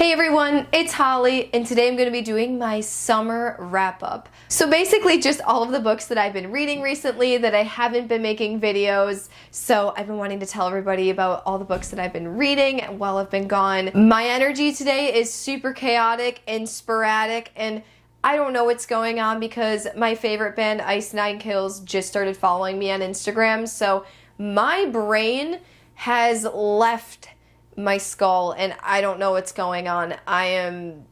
Hey everyone, it's Holly, and today I'm going to be doing my summer wrap-up. So basically just all of the books that I've been reading recently that I haven't been making videos, so I've been wanting to tell everybody about all the books that I've been reading while I've been gone. My energy today is super chaotic and sporadic, and I don't know what's going on because my favorite band, Ice Nine Kills, just started following me on Instagram, so my brain has left my skull and I don't know what's going on. I am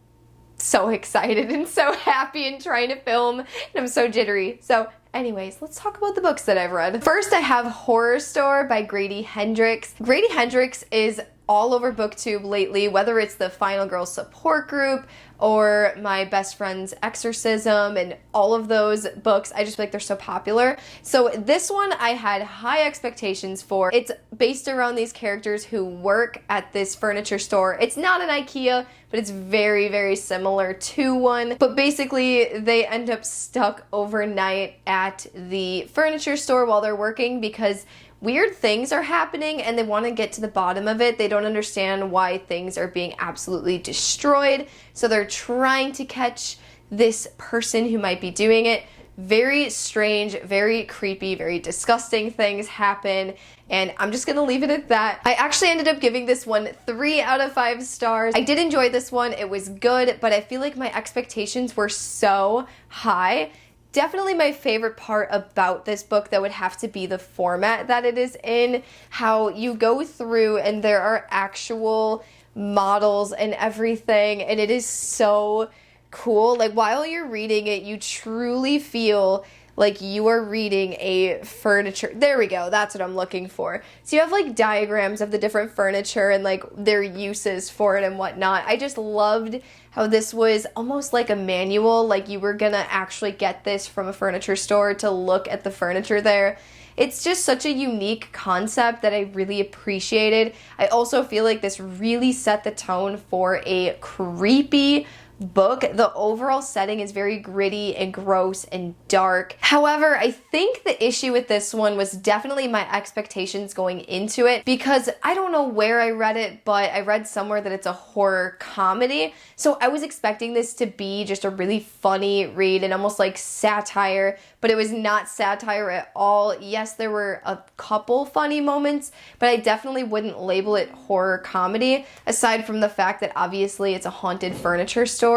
so excited and so happy and trying to film, and I'm so jittery. So anyways, let's talk about the books that I've read. First, I have Horrorstor by Grady Hendrix. Grady Hendrix is all over BookTube lately, whether it's the Final Girl support group or my best friend's Exorcism and all of those books. I just feel like they're so popular. So this one I had high expectations for. It's based around these characters who work at this furniture store. It's not an IKEA, but it's very, very similar to one. But basically, they end up stuck overnight at the furniture store while they're working because weird things are happening and they want to get to the bottom of it. They don't understand why things are being absolutely destroyed. So they're trying to catch this person who might be doing it. Very strange, very creepy, very disgusting things happen, and I'm just gonna leave it at that. I actually ended up giving this one 3 out of 5 stars. I did enjoy this one, it was good, but I feel like my expectations were so high. Definitely my favorite part about this book that would have to be the format that it is in, how you go through and there are actual models and everything, and it is so cool. Like while you're reading it, you truly feel like you are reading a furniture. There we go, that's what I'm looking for. So you have like diagrams of the different furniture and like their uses for it and whatnot. I just loved how this was almost like a manual, like you were gonna actually get this from a furniture store to look at the furniture there. It's just such a unique concept that I really appreciated. I also feel like this really set the tone for a creepy book. The overall setting is very gritty and gross and dark. However, I think the issue with this one was definitely my expectations going into it, because I don't know where I read it, but I read somewhere that it's a horror comedy. So I was expecting this to be just a really funny read and almost like satire, but it was not satire at all. Yes, there were a couple funny moments, but I definitely wouldn't label it horror comedy, aside from the fact that obviously it's a haunted furniture store.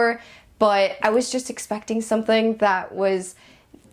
But I was just expecting something that was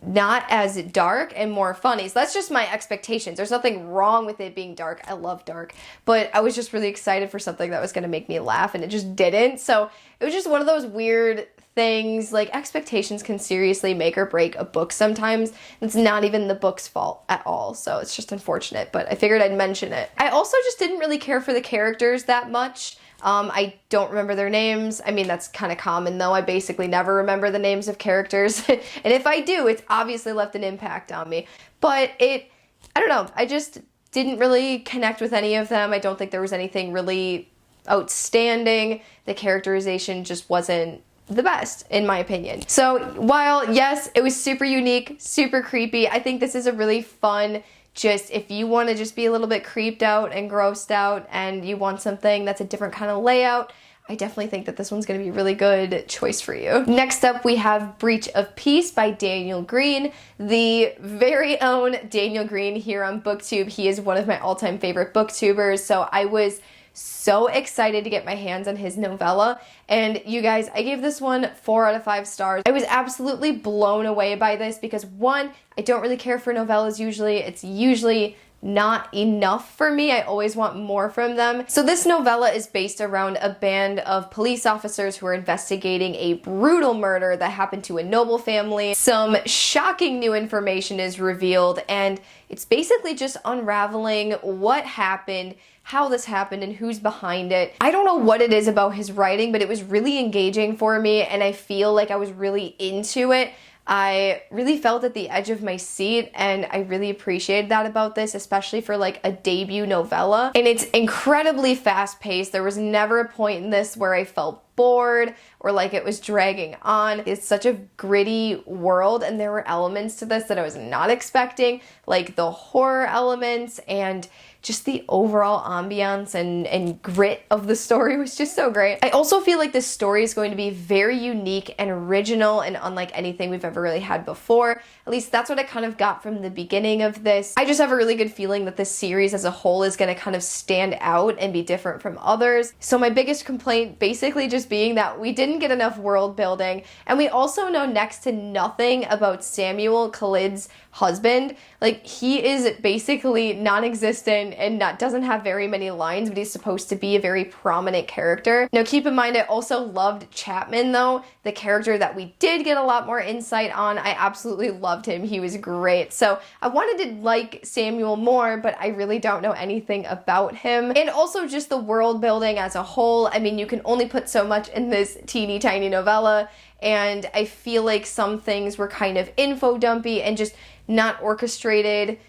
not as dark and more funny. So that's just my expectations. There's nothing wrong with it being dark. I love dark. But I was just really excited for something that was going to make me laugh, and it just didn't. So it was just one of those weird things. Like, expectations can seriously make or break a book sometimes. It's not even the book's fault at all. So it's just unfortunate, but I figured I'd mention it. I also just didn't really care for the characters that much. I don't remember their names. I mean, that's kind of common though. I basically never remember the names of characters. And if I do, it's obviously left an impact on me. But I don't know, I just didn't really connect with any of them. I don't think there was anything really outstanding. The characterization just wasn't the best, in my opinion. So while, yes, it was super unique, super creepy, I think this is a really fun, just if you want to just be a little bit creeped out and grossed out and you want something that's a different kind of layout, I definitely think that this one's going to be a really good choice for you. Next up, we have Breach of Peace by Daniel Greene, the very own Daniel Greene here on BookTube. He is one of my all-time favorite booktubers, so I was so excited to get my hands on his novella. And you guys, I gave this one 4 out of 5 stars. I was absolutely blown away by this because, one, I don't really care for novellas usually. It's usually not enough for me. I always want more from them. So this novella is based around a band of police officers who are investigating a brutal murder that happened to a noble family. Some shocking new information is revealed, and it's basically just unraveling what happened, how this happened, and who's behind it. I don't know what it is about his writing, but it was really engaging for me, and I feel like I was really into it. I really felt at the edge of my seat, and I really appreciated that about this, especially for like a debut novella. And it's incredibly fast-paced. There was never a point in this where I felt felt bored or like it was dragging on. It's such a gritty world, and there were elements to this that I was not expecting, like the horror elements and just the overall ambiance and grit of the story was just so great. I also feel like this story is going to be very unique and original and unlike anything we've ever really had before. At least that's what I kind of got from the beginning of this. I just have a really good feeling that this series as a whole is going to kind of stand out and be different from others. So my biggest complaint basically just being that we didn't get enough world building, and we also know next to nothing about Samuel Khalid's husband. Like, he is basically non-existent and doesn't have very many lines, but he's supposed to be a very prominent character. Now keep in mind, I also loved Chapman though, the character that we did get a lot more insight on. I absolutely loved him. He was great. So I wanted to like Samuel more, but I really don't know anything about him. And also just the world building as a whole. I mean, you can only put so much in this teeny tiny novella, and I feel like some things were kind of info dumpy and just not orchestrated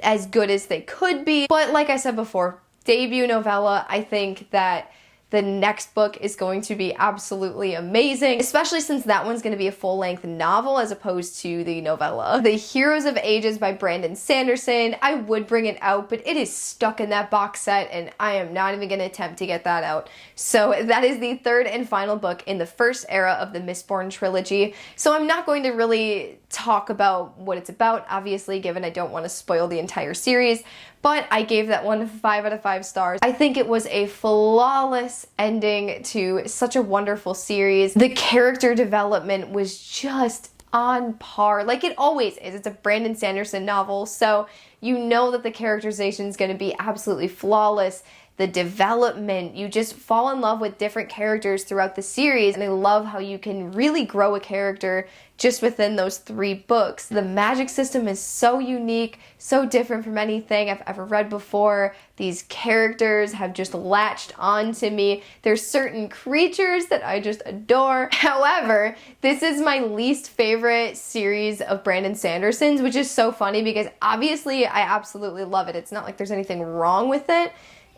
as good as they could be. But like I said before, debut novella, I think that the next book is going to be absolutely amazing, especially since that one's going to be a full-length novel as opposed to the novella. The Heroes of Ages by Brandon Sanderson, I would bring it out, but it is stuck in that box set and I am not even going to attempt to get that out. So that is the third and final book in the first era of the Mistborn trilogy. So I'm not going to really talk about what it's about, obviously, given I don't want to spoil the entire series, but I gave that one 5 out of 5 stars. I think it was a flawless ending to such a wonderful series. The character development was just on par, like it always is. It's a Brandon Sanderson novel, so you know that the characterization is going to be absolutely flawless. The development, you just fall in love with different characters throughout the series, and I love how you can really grow a character just within those 3 books. The magic system is so unique, so different from anything I've ever read before. These characters have just latched on to me. There's certain creatures that I just adore. However, this is my least favorite series of Brandon Sanderson's, which is so funny because obviously I absolutely love it. It's not like there's anything wrong with it.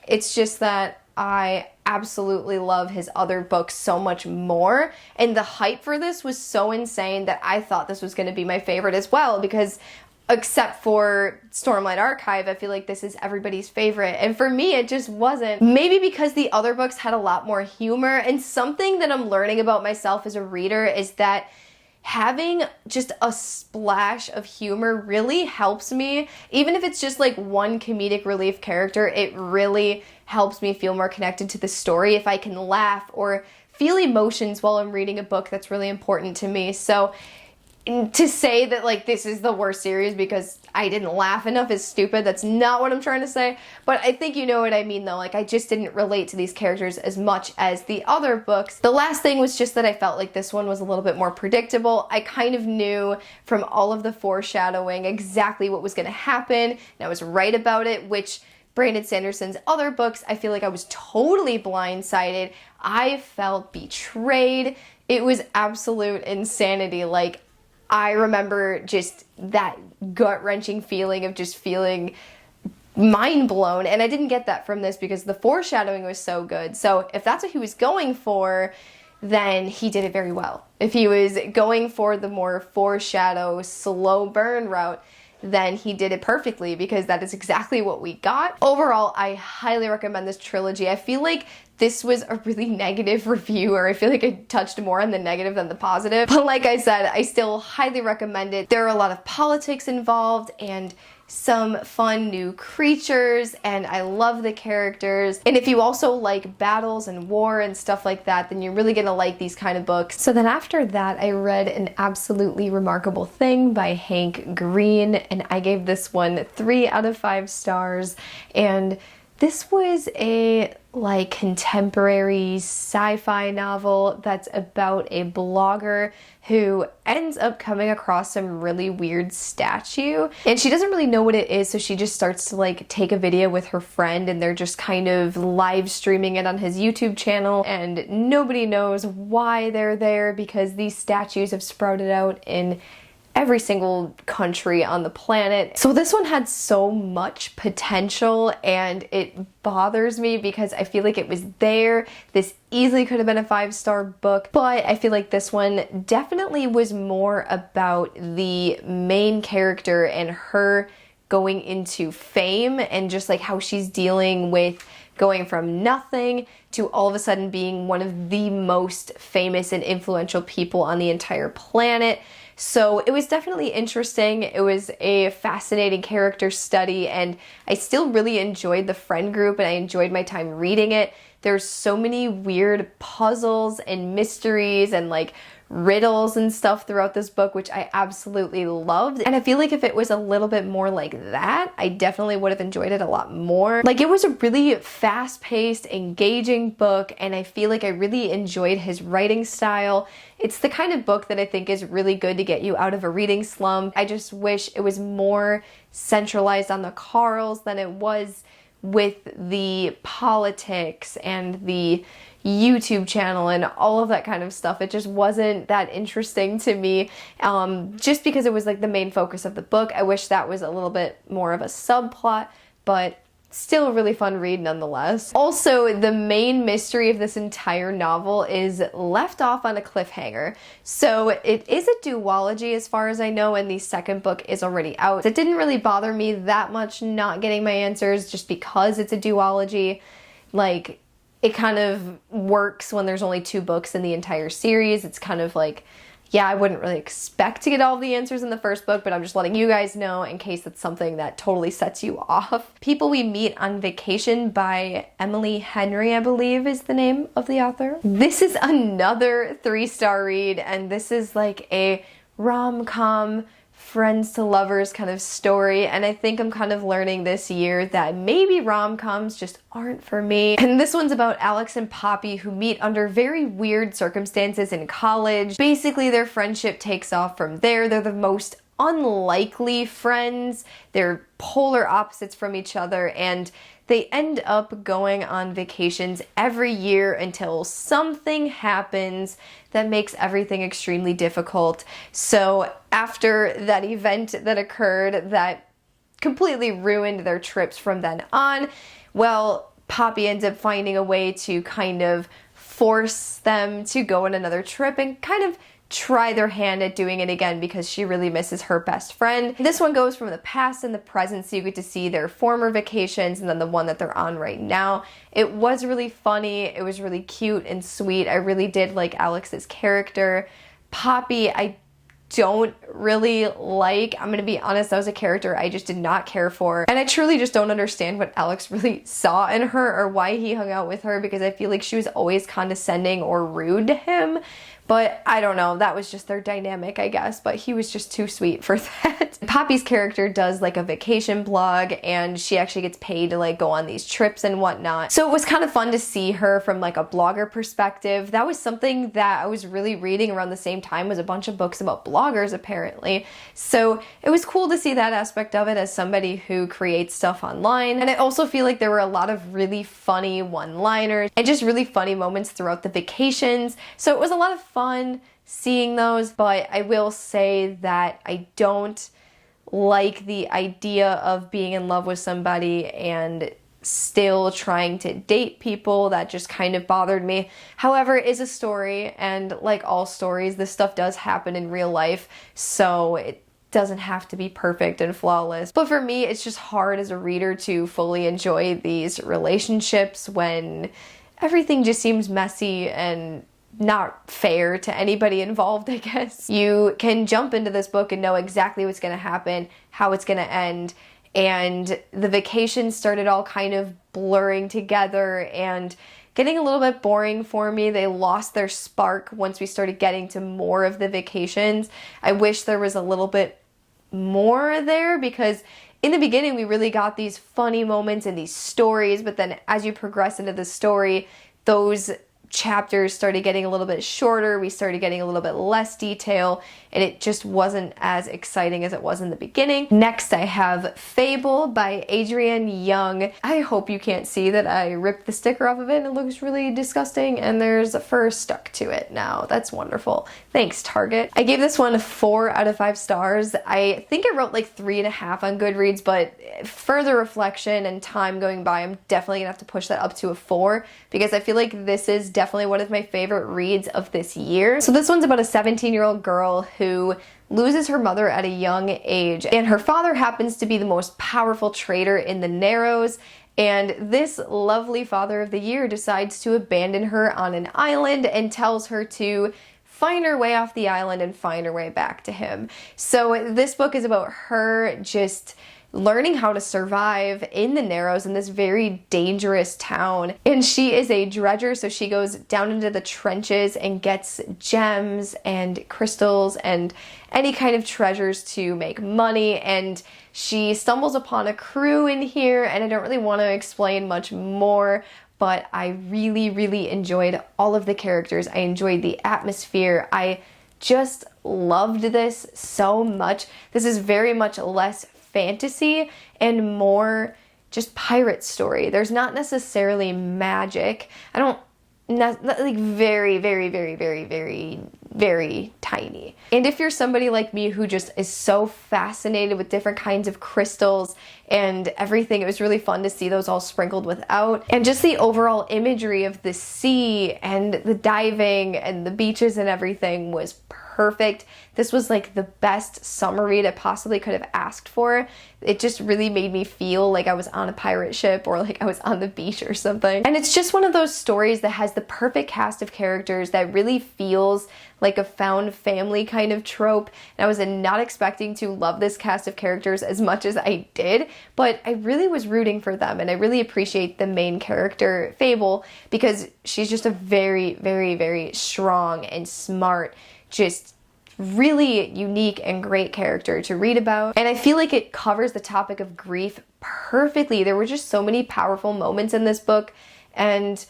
It's just that I absolutely love his other books so much more, and the hype for this was so insane that I thought this was going to be my favorite as well, because except for Stormlight Archive, I feel like this is everybody's favorite, and for me it just wasn't. Maybe because the other books had a lot more humor, and something that I'm learning about myself as a reader is that having just a splash of humor really helps me. Even if it's just like one comedic relief character, it really helps me feel more connected to the story if I can laugh or feel emotions while I'm reading a book that's really important to me. So to say that like this is the worst series because I didn't laugh enough is stupid. That's not what I'm trying to say, but I think you know what I mean though. Like, I just didn't relate to these characters as much as the other books. The last thing was just that I felt like this one was a little bit more predictable. I kind of knew from all of the foreshadowing exactly what was going to happen, and I was right about it, which Brandon Sanderson's other books, I feel like I was totally blindsided. I felt betrayed. It was absolute insanity. Like, I remember just that gut-wrenching feeling of just feeling mind blown, and I didn't get that from this because the foreshadowing was so good. So if that's what he was going for, then he did it very well. If he was going for the more foreshadow, slow burn route, then he did it perfectly because that is exactly what we got. Overall, I highly recommend this trilogy. I feel like this was a really negative review, or I feel like I touched more on the negative than the positive. But like I said, I still highly recommend it. There are a lot of politics involved and some fun new creatures, and I love the characters. And if you also like battles and war and stuff like that, then you're really gonna like these kind of books. So then after that, I read An Absolutely Remarkable Thing by Hank Greene, and I gave this one 3 out of 5 stars. And this was a like contemporary sci-fi novel that's about a blogger who ends up coming across some really weird statue, and she doesn't really know what it is, so she just starts to like take a video with her friend, and they're just kind of live streaming it on his YouTube channel, and nobody knows why they're there because these statues have sprouted out in every single country on the planet. So this one had so much potential, and it bothers me because I feel like it was there. This easily could have been a 5-star book, but I feel like this one definitely was more about the main character and her going into fame, and just like how she's dealing with going from nothing to all of a sudden being one of the most famous and influential people on the entire planet. So it was definitely interesting. It was a fascinating character study, and I still really enjoyed the friend group and I enjoyed my time reading it. There's so many weird puzzles and mysteries and like riddles and stuff throughout this book, which I absolutely loved. And I feel like if it was a little bit more like that, I definitely would have enjoyed it a lot more. Like, it was a really fast-paced, engaging book, and I feel like I really enjoyed his writing style. It's the kind of book that I think is really good to get you out of a reading slump. I just wish it was more centralized on the Carls than it was with the politics and the YouTube channel and all of that kind of stuff. It just wasn't that interesting to me, just because it was like the main focus of the book. I wish that was a little bit more of a subplot, but still a really fun read nonetheless. Also, the main mystery of this entire novel is left off on a cliffhanger. So it is a duology as far as I know, and the second book is already out. It didn't really bother me that much not getting my answers just because it's a duology. Like, it kind of works when there's only 2 books in the entire series. It's kind of like, yeah, I wouldn't really expect to get all the answers in the first book, but I'm just letting you guys know in case it's something that totally sets you off. People We Meet on Vacation by Emily Henry, I believe is the name of the author. This is another 3-star read, and this is like a rom-com, friends to lovers kind of story, and I think I'm kind of learning this year that maybe rom-coms just aren't for me. And this one's about Alex and Poppy, who meet under very weird circumstances in college. Basically, their friendship takes off from there. They're the most unlikely friends. They're polar opposites from each other, and they end up going on vacations every year until something happens that makes everything extremely difficult. So after that event that occurred that completely ruined their trips from then on, well, Poppy ends up finding a way to kind of force them to go on another trip and kind of try their hand at doing it again because she really misses her best friend. This one goes from the past and the present, so you get to see their former vacations and then the one that they're on right now. It was really funny. It was really cute and sweet. I really did like Alex's character. Poppy, I don't really like. I'm gonna be honest, that was a character I just did not care for. And I truly just don't understand what Alex really saw in her or why he hung out with her, because I feel like she was always condescending or rude to him. But I don't know, that was just their dynamic, I guess, but he was just too sweet for that. Poppy's character does like a vacation blog, and she actually gets paid to like go on these trips and whatnot. So it was kind of fun to see her from like a blogger perspective. That was something that I was really reading around the same time as a bunch of books about bloggers apparently. So it was cool to see that aspect of it as somebody who creates stuff online. And I also feel like there were a lot of really funny one-liners and just really funny moments throughout the vacations. So it was a lot of fun seeing those, but I will say that I don't like the idea of being in love with somebody and still trying to date people. That just kind of bothered me. However, it is a story, and like all stories, this stuff does happen in real life, so it doesn't have to be perfect and flawless. But for me, it's just hard as a reader to fully enjoy these relationships when everything just seems messy and not fair to anybody involved, I guess. You can jump into this book and know exactly what's going to happen, how it's going to end, and the vacation started all kind of blurring together and getting a little bit boring for me. They lost their spark once we started getting to more of the vacations. I wish there was a little bit more there, because in the beginning we really got these funny moments and these stories, but then as you progress into the story, those chapters started getting a little bit shorter, we started getting a little bit less detail, and it just wasn't as exciting as it was in the beginning. Next, I have Fable by Adrienne Young. I hope you can't see that I ripped the sticker off of it and it looks really disgusting, and there's a fur stuck to it now. That's wonderful. Thanks, Target. I gave this one 4 out of 5 stars. I think I wrote like 3.5 on Goodreads, but further reflection and time going by, I'm definitely gonna have to push that up to a 4 because I feel like this is definitely one of my favorite reads of this year. So this one's about a 17-year-old girl who loses her mother at a young age, and her father happens to be the most powerful trader in the Narrows, and this lovely father of the year decides to abandon her on an island and tells her to find her way off the island and find her way back to him. So this book is about her just learning how to survive in the Narrows in this very dangerous town. And she is a dredger, so she goes down into the trenches and gets gems and crystals and any kind of treasures to make money, and she stumbles upon a crew in here, and I don't really want to explain much more, but I really enjoyed all of the characters. I enjoyed the atmosphere. I just loved this so much. This is very much less fantasy and more just pirate story. There's not necessarily magic. I don't, like very tiny. And if you're somebody like me who just is so fascinated with different kinds of crystals and everything, it was really fun to see those all sprinkled without. And just the overall imagery of the sea and the diving and the beaches and everything was perfect. This was like the best summer read I possibly could have asked for. It just really made me feel like I was on a pirate ship or like I was on the beach or something. And it's just one of those stories that has the perfect cast of characters that really feels like a found family kind of trope. And I was not expecting to love this cast of characters as much as I did, but I really was rooting for them, and I really appreciate the main character, Fable, because she's just a very strong and smart, just really unique and great character to read about. And I feel like it covers the topic of grief perfectly. There were just so many powerful moments in this book, and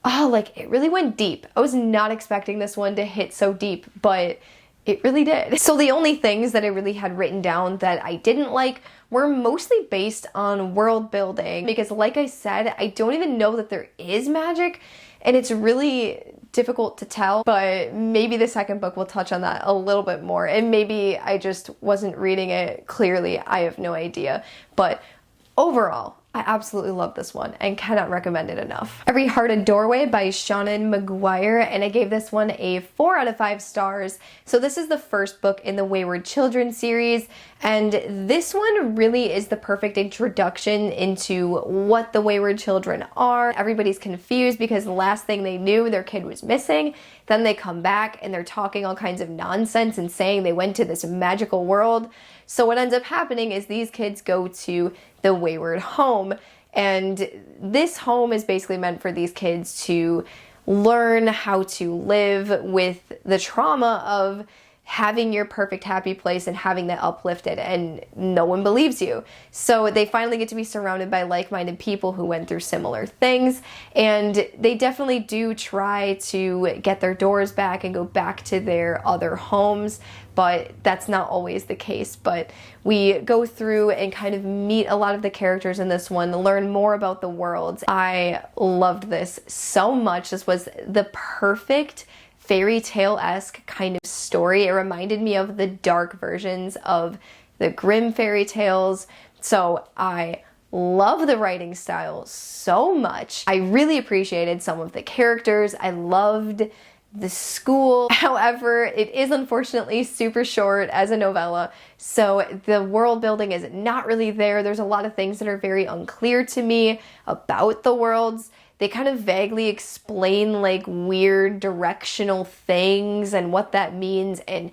like it really went deep. I was not expecting this one to hit so deep, but it really did. So the only things that I really had written down that I didn't like were mostly based on world building, because like I said, I don't even know that there is magic, and it's really difficult to tell, but maybe the second book will touch on that a little bit more, and maybe I just wasn't reading it clearly. I have no idea, but overall, I absolutely love this one and cannot recommend it enough. Every Heart a Doorway by Seanan McGuire, and I gave this one a 4 out of 5 stars. So this is the first book in the Wayward Children series, and this one really is the perfect introduction into what the Wayward Children are. Everybody's confused because the last thing they knew, their kid was missing. Then they come back and they're talking all kinds of nonsense and saying they went to this magical world. So what ends up happening is these kids go to the Wayward home, and this home is basically meant for these kids to learn how to live with the trauma of having your perfect happy place and having that uplifted, and no one believes you. So they finally get to be surrounded by like-minded people who went through similar things, and they definitely do try to get their doors back and go back to their other homes, but that's not always the case. But we go through and kind of meet a lot of the characters in this one, learn more about the worlds. I loved this so much. This was the perfect fairy tale-esque kind of story. It reminded me of the dark versions of the Grimm fairy tales. So I love the writing style so much. I really appreciated some of the characters. I loved the school. However, it is unfortunately super short as a novella, so the world building is not really there. There's a lot of things that are very unclear to me about the worlds. They kind of vaguely explain like weird directional things and what that means, and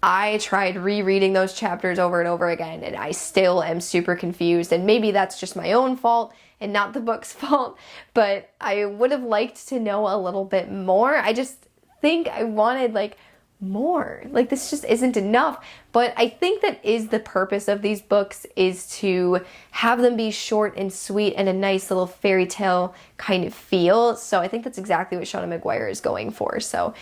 I tried rereading those chapters over and over again, and I still am super confused, and maybe that's just my own fault and not the book's fault, but I would have liked to know a little bit more. I just think I wanted like more. Like, this just isn't enough. But I think that is the purpose of these books, is to have them be short and sweet and a nice little fairy tale kind of feel. So I think that's exactly what Seanan McGuire is going for. So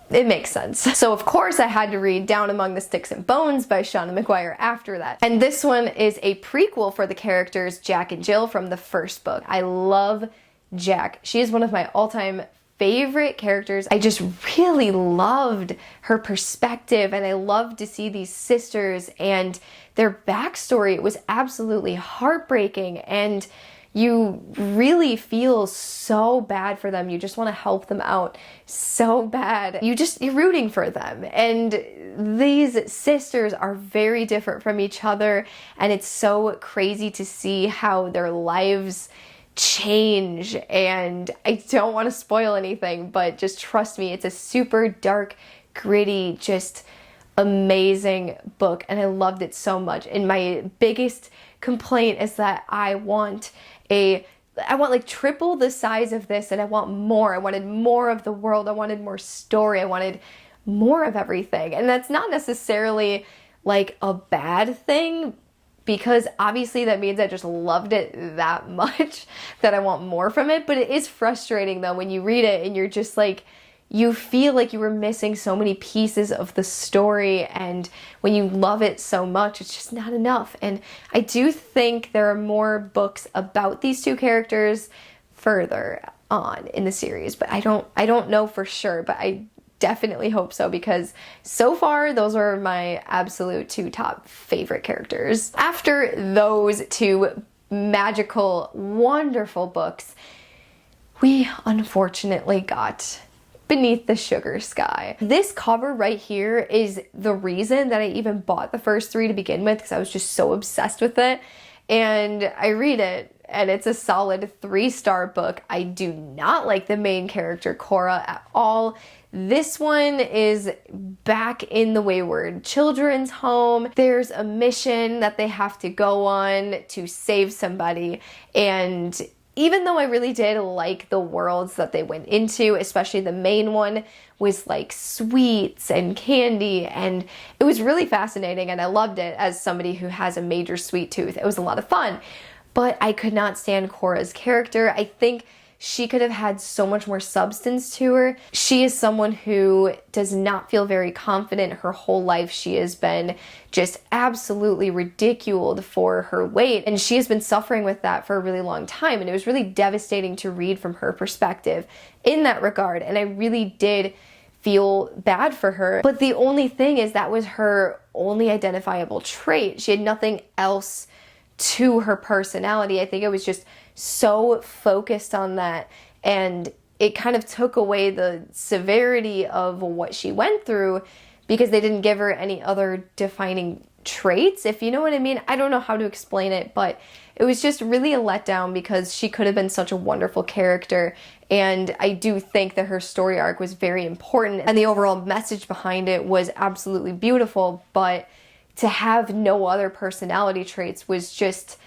it makes sense. So of course I had to read Down Among the Sticks and Bones by Seanan McGuire after that. And this one is a prequel for the characters Jack and Jill from the first book. I love Jack. She is one of my all-time favorite characters. I just really loved her perspective, and I loved to see these sisters and their backstory. It was absolutely heartbreaking, and you really feel so bad for them. You just want to help them out so bad. You're rooting for them. And these sisters are very different from each other, and it's so crazy to see how their lives change. And I don't want to spoil anything, but just trust me, it's a super dark, gritty, just amazing book, and I loved it so much. And my biggest complaint is that I want like triple the size of this, and I want more. I wanted more of the world. I wanted more story. I wanted more of everything. And that's not necessarily like a bad thing, because obviously that means I just loved it that much that I want more from it. But it is frustrating though when you read it and you're just like, you feel like you were missing so many pieces of the story, and when you love it so much, it's just not enough. And I do think there are more books about these two characters further on in the series, but I don't know for sure, but I definitely hope so, because so far those are my absolute two top favorite characters. After those two magical, wonderful books, we unfortunately got Beneath the Sugar Sky. This cover right here is the reason that I even bought the first three to begin with, because I was just so obsessed with it. And I read it, and it's a solid 3-star book. I do not like the main character, Cora, at all. This one is back in the Wayward Children's Home. There's a mission that they have to go on to save somebody, and even though I really did like the worlds that they went into, especially the main one was like sweets and candy, and it was really fascinating, and I loved it as somebody who has a major sweet tooth. It was a lot of fun, but I could not stand Cora's character. I think she could have had so much more substance to her. She is someone who does not feel very confident. Her whole life she has been just absolutely ridiculed for her weight, and she has been suffering with that for a really long time, and it was really devastating to read from her perspective in that regard, and I really did feel bad for her. But the only thing is that was her only identifiable trait. She had nothing else to her personality. I think it was just so focused on that, and it kind of took away the severity of what she went through, because they didn't give her any other defining traits, if you know what I mean. I don't know how to explain it, but it was just really a letdown, because she could have been such a wonderful character, and I do think that her story arc was very important, and the overall message behind it was absolutely beautiful, but to have no other personality traits was just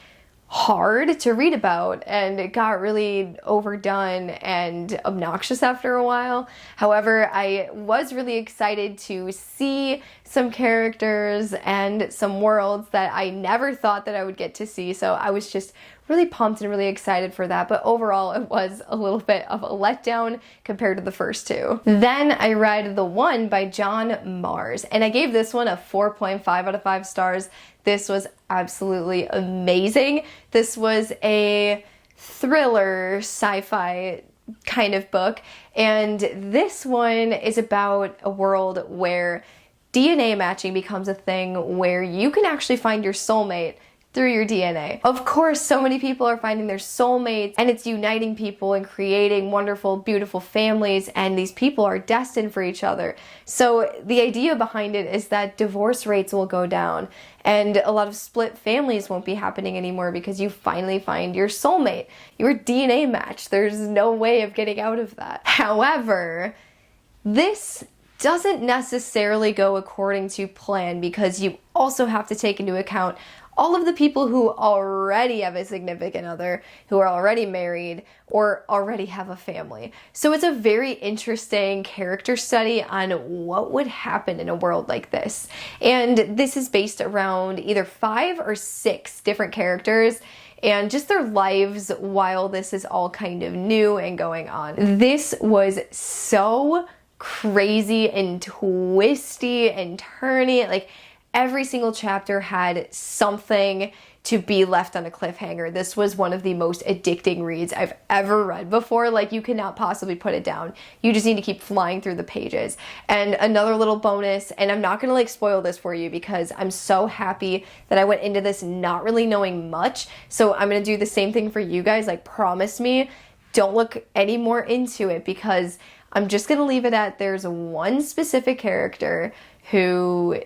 hard to read about, and it got really overdone and obnoxious after a while. However, I was really excited to see some characters and some worlds that I never thought that I would get to see, so I was just really pumped and really excited for that. But overall, it was a little bit of a letdown compared to the first two. Then I read The One by John Mars, and I gave this one a 4.5 out of 5 stars. This was absolutely amazing. This was a thriller, sci-fi kind of book, and this one is about a world where DNA matching becomes a thing, where you can actually find your soulmate through your DNA. Of course, so many people are finding their soulmates, and it's uniting people and creating wonderful, beautiful families, and these people are destined for each other. So the idea behind it is that divorce rates will go down, and a lot of split families won't be happening anymore, because you finally find your soulmate, your DNA match. There's no way of getting out of that. However, this doesn't necessarily go according to plan, because you also have to take into account all of the people who already have a significant other, who are already married, or already have a family. So it's a very interesting character study on what would happen in a world like this. And this is based around either 5 or 6 different characters and just their lives while this is all kind of new and going on. This was so crazy and twisty and turny. Like, every single chapter had something to be left on a cliffhanger. This was one of the most addicting reads I've ever read before. Like, you cannot possibly put it down. You just need to keep flying through the pages. And another little bonus, and I'm not gonna like spoil this for you because I'm so happy that I went into this not really knowing much. So I'm gonna do the same thing for you guys. Like, promise me, don't look any more into it, because I'm just gonna leave it at there's one specific character who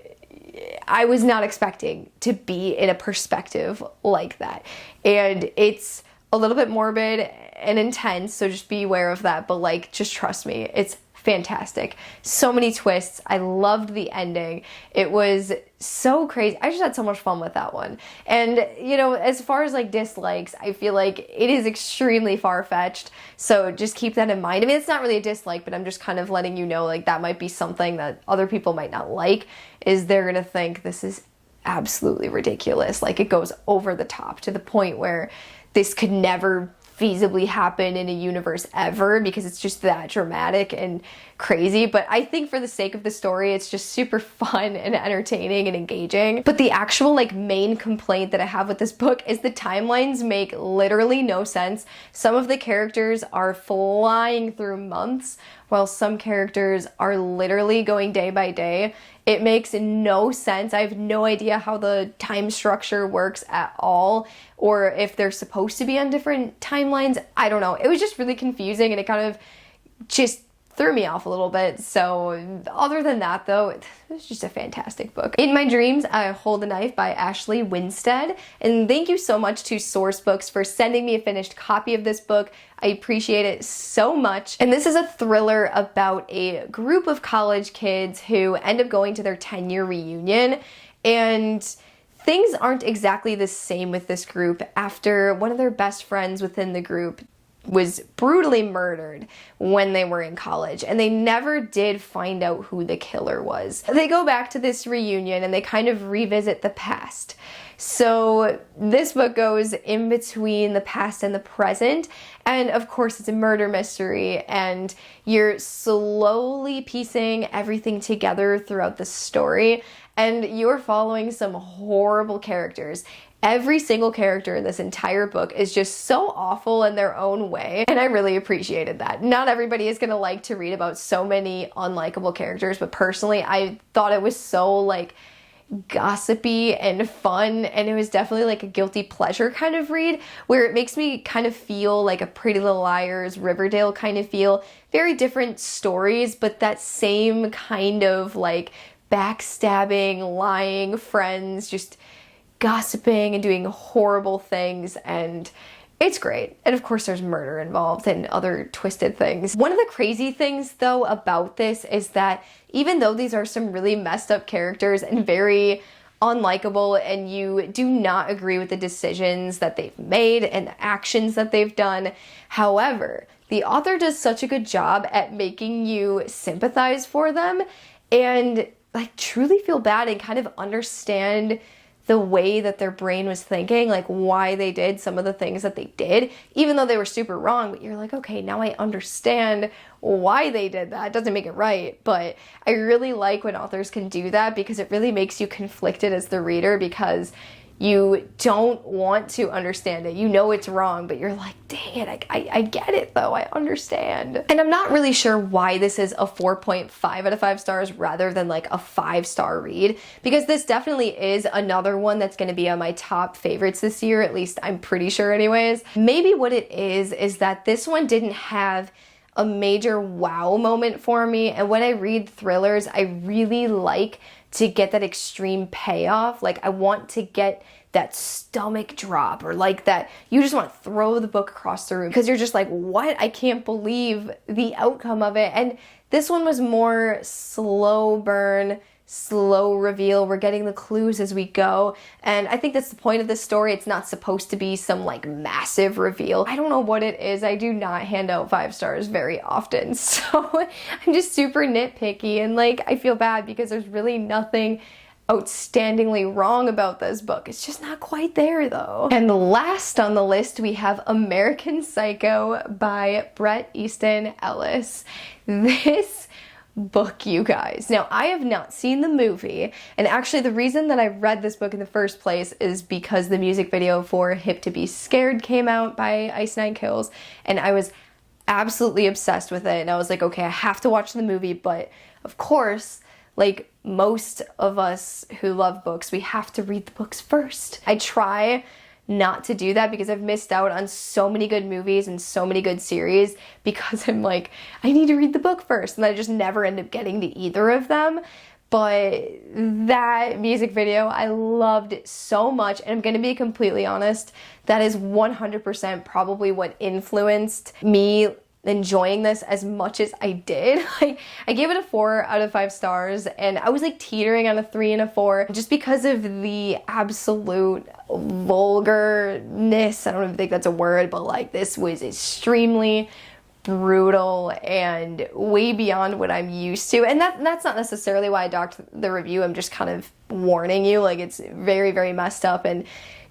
I was not expecting to be in a perspective like that. And it's a little bit morbid and intense, so just be aware of that. But like, just trust me, it's fantastic. So many twists. I loved the ending. It was so crazy. I just had so much fun with that one. And you know, as far as like dislikes, I feel like it is extremely far-fetched. So just keep that in mind. I mean, it's not really a dislike, but I'm just kind of letting you know, like, that might be something that other people might not like, is they're gonna think this is absolutely ridiculous. Like, it goes over the top to the point where this could never feasibly happen in a universe ever, because it's just that dramatic and crazy. But I think for the sake of the story, it's just super fun and entertaining and engaging. But the actual like main complaint that I have with this book is the timelines make literally no sense. Some of the characters are flying through months, while some characters are literally going day by day. It makes no sense. I have no idea how the time structure works at all, or if they're supposed to be on different timelines. I don't know. It was just really confusing, and it kind of just threw me off a little bit. So other than that though, it was just a fantastic book. In My Dreams, I Hold the Knife by Ashley Winstead. And thank you so much to SourceBooks for sending me a finished copy of this book. I appreciate it so much. And this is a thriller about a group of college kids who end up going to their 10-year reunion, and things aren't exactly the same with this group after one of their best friends within the group was brutally murdered when they were in college, and they never did find out who the killer was. They go back to this reunion and they kind of revisit the past. So this book goes in between the past and the present, and of course it's a murder mystery, and you're slowly piecing everything together throughout the story, and you're following some horrible characters. Every single character in this entire book is just so awful in their own way, and I really appreciated that. Not everybody is gonna like to read about so many unlikable characters, but personally I thought it was so like gossipy and fun, and it was definitely like a guilty pleasure kind of read, where it makes me kind of feel like a Pretty Little Liars, Riverdale kind of feel. Very different stories, but that same kind of like backstabbing, lying friends, just gossiping and doing horrible things, and it's great. And of course there's murder involved and other twisted things. One of the crazy things though about this is that even though these are some really messed up characters and very unlikable, and you do not agree with the decisions that they've made and the actions that they've done, however, the author does such a good job at making you sympathize for them and like truly feel bad and kind of understand the way that their brain was thinking, like why they did some of the things that they did, even though they were super wrong. But you're like, okay, now I understand why they did that. It doesn't make it right, but I really like when authors can do that, because it really makes you conflicted as the reader, because you don't want to understand it. You know it's wrong, but you're like, dang it, I get it though, I understand. And I'm not really sure why this is a 4.5 out of 5 stars rather than like a 5-star read, because this definitely is another one that's gonna be on my top favorites this year, at least I'm pretty sure anyways. Maybe what it is that this one didn't have a major wow moment for me, and when I read thrillers, I really like to get that extreme payoff. Like I want to get that stomach drop, or like that you just want to throw the book across the room because you're just like, what? I can't believe the outcome of it. And this one was more slow burn, slow reveal. We're getting the clues as we go, and I think that's the point of this story. It's not supposed to be some like massive reveal. I don't know what it is. I do not hand out 5 stars very often, so I'm just super nitpicky, and like I feel bad because there's really nothing outstandingly wrong about this book. It's just not quite there though. And last on the list we have American Psycho by Bret, Easton, Ellis. This book, you guys. Now, I have not seen the movie, and actually the reason that I read this book in the first place is because the music video for Hip to Be Scared came out by Ice Nine Kills, and I was absolutely obsessed with it, and I was like, okay, I have to watch the movie, but of course, like most of us who love books, we have to read the books first. I try not to do that because I've missed out on so many good movies and so many good series because I'm like, I need to read the book first, and I just never end up getting to either of them. But that music video, I loved it so much, and I'm gonna be completely honest, that is 100% probably what influenced me enjoying this as much as I did. Like, I gave it a 4 out of 5 stars, and I was like teetering on a 3 and a 4 just because of the absolute vulgarness. I don't even think that's a word, but like this was extremely brutal and way beyond what I'm used to. And that's not necessarily why I docked the review. I'm just kind of warning you, like it's very, very messed up, and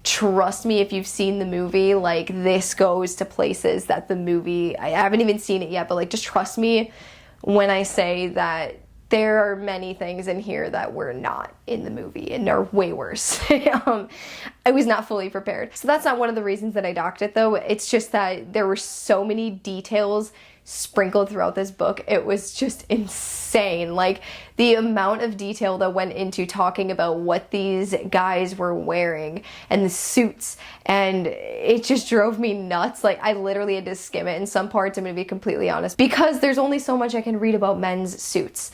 trust me, if you've seen the movie, like this goes to places that the movie, I haven't even seen it yet, but like just trust me when I say that there are many things in here that were not in the movie and are way worse. I was not fully prepared. So that's not one of the reasons that I docked it though. It's just that there were so many details sprinkled throughout this book. It was just insane. Like the amount of detail that went into talking about what these guys were wearing and the suits, and it just drove me nuts. Like I literally had to skim it in some parts, I'm gonna be completely honest, because there's only so much I can read about men's suits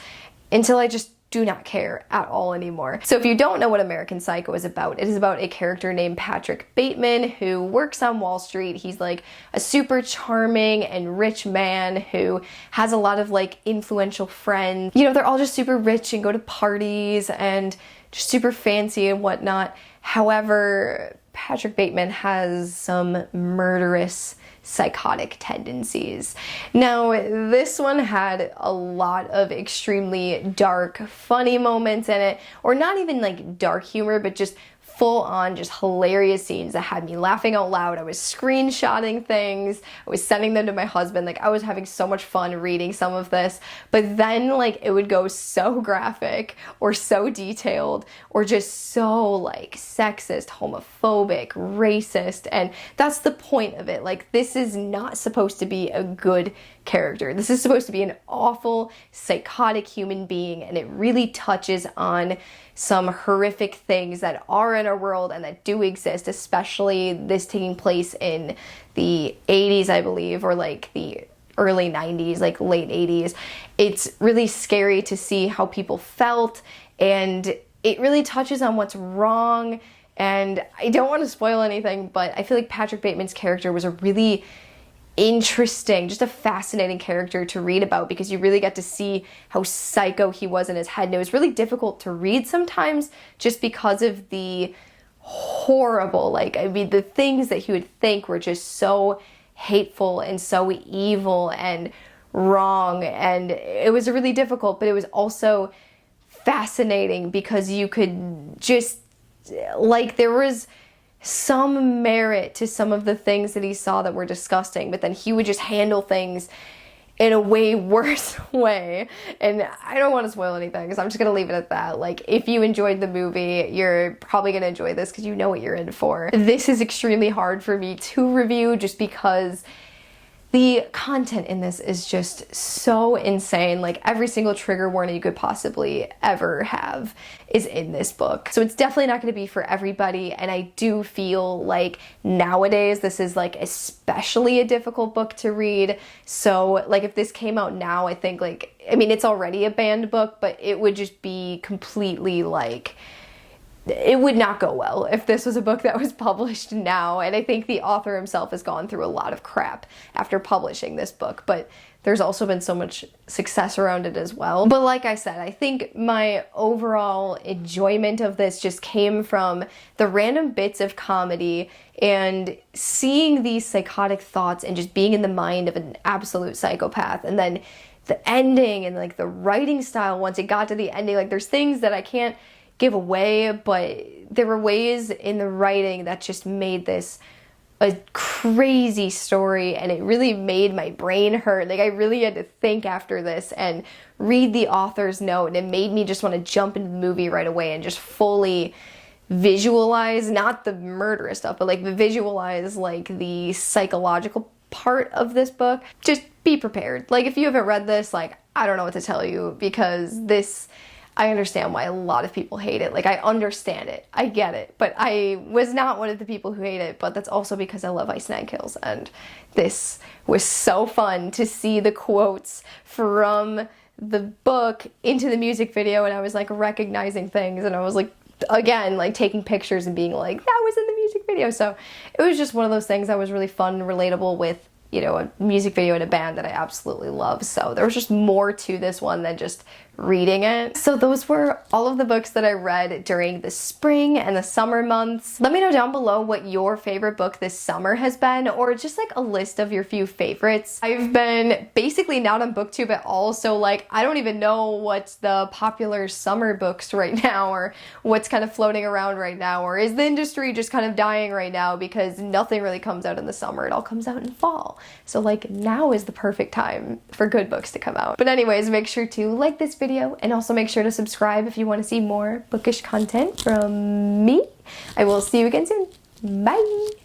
until I just do not care at all anymore. So if you don't know what American Psycho is about, it is about a character named Patrick Bateman who works on Wall Street. He's like a super charming and rich man who has a lot of like influential friends. You know, they're all just super rich and go to parties and just super fancy and whatnot. However, Patrick Bateman has some murderous psychotic tendencies. Now, this one had a lot of extremely dark, funny moments in it, or not even like dark humor, but just full on just hilarious scenes that had me laughing out loud. I was screenshotting things, I was sending them to my husband, like I was having so much fun reading some of this, but then like it would go so graphic or so detailed or just so like sexist, homophobic, racist, and that's the point of it. Like this is not supposed to be a good character. This is supposed to be an awful, psychotic human being, and it really touches on some horrific things that are in our world and that do exist, especially this taking place in the 80s, I believe, or like the early 90s, like late 80s. It's really scary to see how people felt, and it really touches on what's wrong. And I don't want to spoil anything, but I feel like Patrick Bateman's character was a really interesting, just a fascinating character to read about, because you really get to see how psycho he was in his head. And it was really difficult to read sometimes just because of the horrible, like, I mean, the things that he would think were just so hateful and so evil and wrong. And it was really difficult, but it was also fascinating because you could just, like, there was some merit to some of the things that he saw that were disgusting, but then he would just handle things in a way worse way. And I don't want to spoil anything, so I'm just gonna leave it at that. Like, if you enjoyed the movie, you're probably gonna enjoy this because you know what you're in for. This is extremely hard for me to review just because the content in this is just so insane. Like every single trigger warning you could possibly ever have is in this book. So it's definitely not going to be for everybody. And I do feel like nowadays this is like especially a difficult book to read. So like if this came out now, I think like, I mean, it's already a banned book, but it would just be completely like, it would not go well if this was a book that was published now. And I think the author himself has gone through a lot of crap after publishing this book, but there's also been so much success around it as well. But like I said, I think my overall enjoyment of this just came from the random bits of comedy and seeing these psychotic thoughts and just being in the mind of an absolute psychopath. And then the ending and like the writing style, once it got to the ending, like there's things that I can't give away, but there were ways in the writing that just made this a crazy story, and it really made my brain hurt. Like I really had to think after this and read the author's note, and it made me just want to jump into the movie right away and just fully visualize, not the murderous stuff, but like visualize like the psychological part of this book. Just be prepared. Like if you haven't read this, like I don't know what to tell you, because this, I understand why a lot of people hate it. Like, I understand it. I get it. But I was not one of the people who hate it. But that's also because I love Ice Nine Kills. And this was so fun to see the quotes from the book into the music video. And I was, like, recognizing things. And I was, like, again, like, taking pictures and being like, that was in the music video. So it was just one of those things that was really fun and relatable with, you know, a music video and a band that I absolutely love. So there was just more to this one than just reading it. So those were all of the books that I read during the spring and the summer months. Let me know down below what your favorite book this summer has been, or just like a list of your few favorites. I've been basically not on BookTube at all, so like I don't even know what's the popular summer books right now, or what's kind of floating around right now, or is the industry just kind of dying right now because nothing really comes out in the summer. It all comes out in fall. So like now is the perfect time for good books to come out. But anyways, make sure to like this video and also make sure to subscribe if you want to see more bookish content from me. I will see you again soon. Bye!